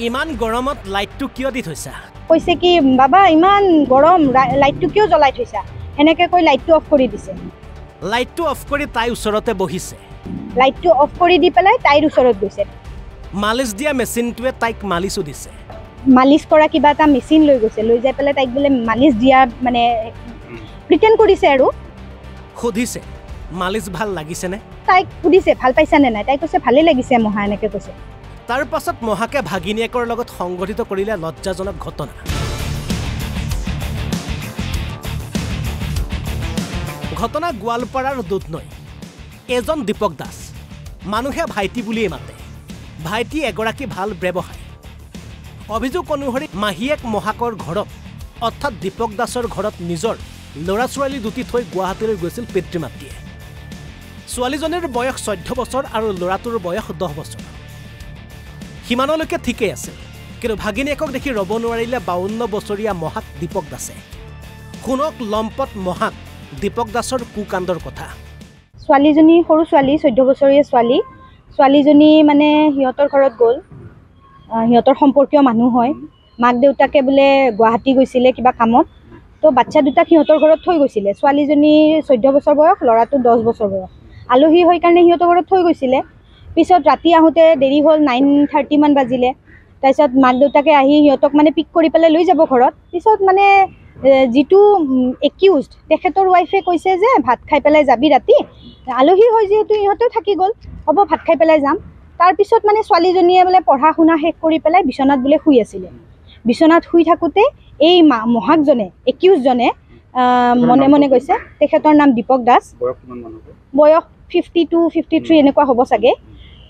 ইমান গৰমত লাইটটো কিয় দি থৈছা? কৈছে কি বাবা ইমান গৰম লাইটটো কিয় জ্বলাই থৈছা এনেকৈ কৈ লাইটটো অফ কৰি দিছে। লাইটটো অফ কৰি তাই ওচৰতে বহিছে। লাইটটো অফ কৰি দি পেলাই তাইৰ ওচৰত গৈছে। মালিচ দিয়া মেচিনটোৱে তাইক মালিচো দিছে। মালিচ কৰা কিবা এটা মেচিন লৈ গৈছে, লৈ যাই পেলাই তাইক বোলে মালিচ দিয়া মানে প্ৰিটেণ্ড কৰিছে আৰু সুধিছে মালিচ ভাল লাগিছেনে? তাইক সুধিছে ভাল পাইছানে নাই, তাই কৈছে ভালেই লাগিছে মহা এনেকৈ কৈছে। তাৰ পাছত মহাকে ভাগিনীয়েকৰ লগত সংগঠিত কৰিলে লজ্জাজনক ঘটনা। ঘটনা গোৱালপাৰাৰ দুধনৈ। এজন দীপক দাস, মানুহে ভাইটি বুলিয়েই মাতে। ভাইটি এগৰাকী ভাল ব্যৱসায়ী। অভিযোগ অনুসৰি মাহীয়েক মহাকৰ ঘৰত অৰ্থাৎ দীপক দাসৰ ঘৰত নিজৰ ল'ৰা ছোৱালী দুটি থৈ গুৱাহাটীলৈ গৈছিল পিতৃ মাতৃয়ে। ছোৱালীজনীৰ বয়স 14 বছৰ আৰু ল'ৰাটোৰ বয়স 10 বছৰ। সিমানলৈকে ঠিকেই আছিল, কিন্তু ভাগিনীয়েকক দেখি ৰ'ব নোৱাৰিলে 52 বছৰীয়া মহাক দীপক দাসে। শুনক লম্পট মহাক দীপক দাসৰ কুকাণ্ডৰ কথা। ছোৱালীজনী সৰু ছোৱালী, 14 বছৰীয়া ছোৱালী। ছোৱালীজনী মানে সিহঁতৰ ঘৰত গ'ল, সিহঁতৰ সম্পৰ্কীয় মানুহ হয়। মাক দেউতাকে বোলে গুৱাহাটী গৈছিলে কিবা কামত, তো বাচ্ছা দুটাক সিহঁতৰ ঘৰত থৈ গৈছিলে। ছোৱালীজনীৰ 14 বছৰ বয়স, ল'ৰাটোৰ 10 বছৰ বয়স। আলহী হৈ কাৰণে সিহঁতৰ ঘৰত থৈ গৈছিলে। পিছত ৰাতি আহোঁতে দেৰি হ'ল, 9:30 মান বাজিলে। তাৰপিছত মাক দেউতাকে আহি সিহঁতক মানে পিক কৰি পেলাই লৈ যাব ঘৰত। পিছত মানে যিটো একিউজড তেখেতৰ ৱাইফে কৈছে যে ভাত খাই পেলাই যাবি ৰাতি, আলহী হয় যিহেতু ইহঁতেও থাকি গ'ল, হ'ব ভাত খাই পেলাই যাম। তাৰপিছত মানে ছোৱালীজনীয়ে বোলে পঢ়া শুনা শেষ কৰি পেলাই বিচনাত বোলে শুই আছিলে। বিচনাত শুই থাকোঁতে এই মহাকজনে, একিউজজনে মনে মনে কৈছে, তেখেতৰ নাম দীপক দাস, বয়স 52-53 এনেকুৱা হ'ব চাগে।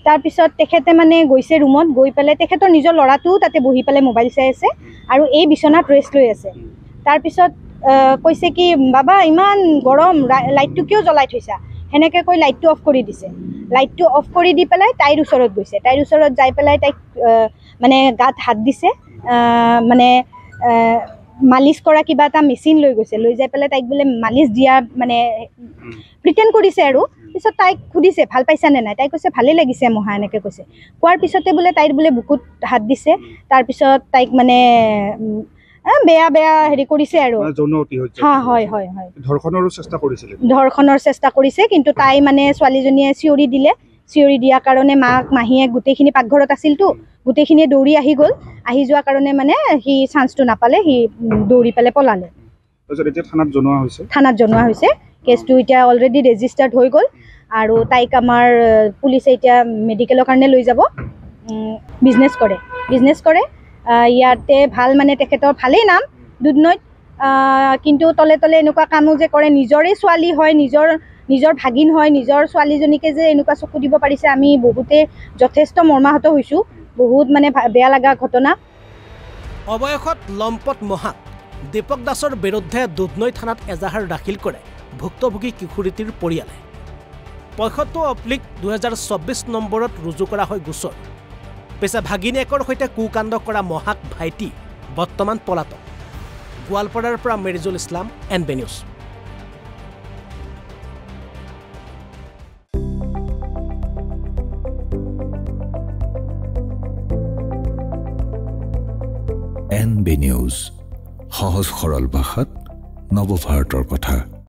তাৰপিছত তেখেতে মানে গৈছে ৰুমত, গৈ পেলাই তেখেতৰ নিজৰ ল'ৰাটোও তাতে বহি পেলাই মোবাইল চাই আছে আৰু এই বিচনাত ৰেষ্ট লৈ আছে। তাৰপিছত কৈছে কি বাবা ইমান গৰম লাইটটো কিয় জ্বলাই থৈছা সেনেকৈ কৈ লাইটটো অফ কৰি দিছে। লাইটটো অফ কৰি দি পেলাই তাইৰ ওচৰত গৈছে। তাইৰ ওচৰত যাই পেলাই তাইক মানে গাত হাত দিছে, মানে মালিচ কৰা কিবা এটা মেচিন লৈ গৈছে, লৈ যাই পেলাই তাইক বোলে মালিচ দিয়া মানে প্ৰিটেণ্ড কৰিছে আৰু। পিছত তাইক সুধিছে ভাল পাইছানে নাই, তাই কৈছে ভালেই লাগিছে মহা এনেকৈ কৈছে। কোৱাৰ পিছতে বোলে তাইৰ বোলে বুকুত হাত দিছে। তাৰপিছত তাইক মানে বেয়া বেয়া হেৰি কৰিছে আৰু ধৰ্ষণৰ চেষ্টা কৰিছে। কিন্তু তাই মানে ছোৱালীজনীয়ে চিঞৰি দিলে, চিঞৰি দিয়াৰ কাৰণে মাহীয়ে গোটেইখিনি পাকঘৰত আছিলতো, গোটেইখিনিয়ে দৌৰি আহি গ'ল। আহি যোৱাৰ কাৰণে মানে সি চান্সটো নাপালে, সি দৌৰি পেলাই পলালে। থানাত জনোৱা হৈছে। কেছটো এতিয়া অলৰেডি ৰেজিষ্টাৰ্ড হৈ গ'ল আৰু তাইক আমাৰ পুলিচে এতিয়া মেডিকেলৰ কাৰণে লৈ যাব। বিজনেছ কৰে ইয়াতে ভাল, মানে তেখেতৰ ভালেই নাম দুধনৈত। কিন্তু তলে তলে এনেকুৱা কামো যে কৰে, নিজৰে ছোৱালী হয়, নিজৰ ভাগিন হয়, নিজৰ ছোৱালীজনীকে যে এনেকুৱা চকু দিব পাৰিছে, আমি বহুতে যথেষ্ট মৰ্মাহত হৈছোঁ। বহুত মানে বেয়া লগা ঘটনা। অৱশেষত লম্পট মহাক দীপক দাসৰ বিৰুদ্ধে দুধনৈ থানাত এজাহাৰ দাখিল কৰে ভুক্তভোগী কিশোৰীটিৰ পৰিয়ালে। 75/2024 নম্বৰত ৰুজু কৰা হয় গোচৰ। পিছে ভাগিনীয়েকৰ সৈতে কুকাণ্ড কৰা মহাক ভাইটি বৰ্তমান পলাতক। গোৱালপাৰাৰ পৰা Merijul Islam, NB news. NB news, সহজ সৰল ভাষাত নৱভাৰতৰ কথা।